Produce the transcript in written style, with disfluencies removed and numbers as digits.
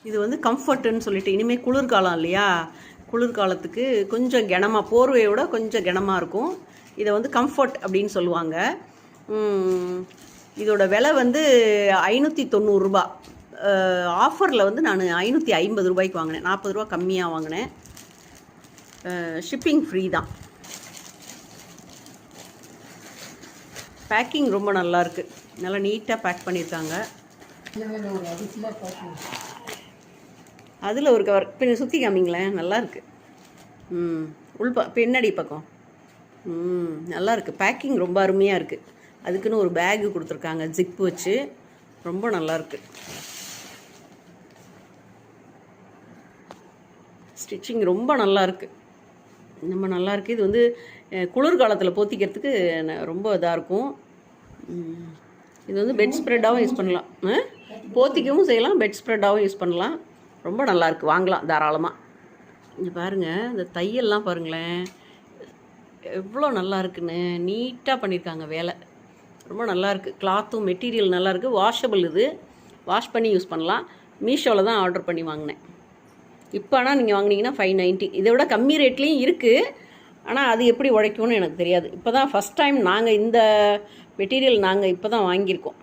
இது வந்து கம்ஃபர்ட்டுன்னு சொல்லிட்டு, இனிமேல் குளிர்காலம் இல்லையா, குளிர்காலத்துக்கு கொஞ்சம் கனமாக, போர்வையோட கொஞ்சம் கனமாக இருக்கும். இதை வந்து கம்ஃபர்ட் அப்படின்னு சொல்லுவாங்க. இதோட விலை வந்து 590 ரூபா. ஆஃபரில் வந்து நான் 550 ரூபாய்க்கு வாங்கினேன். 40 ரூபா கம்மியாக வாங்கினேன். ஷிப்பிங் ஃப்ரீ தான். பேக்கிங் ரொம்ப நல்லாயிருக்கு, நல்லா நீட்டாக பேக் பண்ணியிருக்காங்க. அதில் ஒரு கவர் பின்ன சுற்றி காமிங்களேன், நல்லாயிருக்கு. பின்னாடி பக்கம் நல்லாயிருக்கு. பேக்கிங் ரொம்ப அருமையாக இருக்குது. அதுக்குன்னு ஒரு பேகு கொடுத்துருக்காங்க, ஜிப்பு வச்சு, ரொம்ப நல்லாயிருக்கு. ஸ்டிச்சிங் ரொம்ப நல்லாயிருக்கு, ரொம்ப நல்லாயிருக்கு. இது வந்து குளிர்காலத்தில் போத்திக்கிறதுக்கு ரொம்ப இதாக இருக்கும். இது வந்து பெட் ஸ்ப்ரெட்டாகவும் யூஸ் பண்ணலாம், போத்திக்கவும் செய்யலாம், பெட் ஸ்ப்ரெட்டாகவும் யூஸ் பண்ணலாம். ரொம்ப நல்லாயிருக்கு, வாங்கலாம் தாராளமாக. இங்கே பாருங்கள், இந்த தையல்லாம் பாருங்களேன் எவ்வளோ நல்லா இருக்குன்னு, நீட்டாக பண்ணியிருக்காங்க வேலை, ரொம்ப நல்லாயிருக்கு. கிளாத்தும் மெட்டீரியல் நல்லாயிருக்கு. வாஷபிள், இது வாஷ் பண்ணி யூஸ் பண்ணலாம். மீஷோவில் தான் ஆர்டர் பண்ணி வாங்கினேன். இப்போ ஆனால் நீங்கள் வாங்கினீங்கன்னா 590. இதை விட கம்மி ரேட்லேயும் இருக்குது, ஆனால் அது எப்படி உழைக்கும்னு எனக்கு தெரியாது. இப்போ தான் ஃபஸ்ட் டைம் நாங்கள் இந்த மெட்டீரியல் இப்போ தான் வாங்கியிருக்கோம்.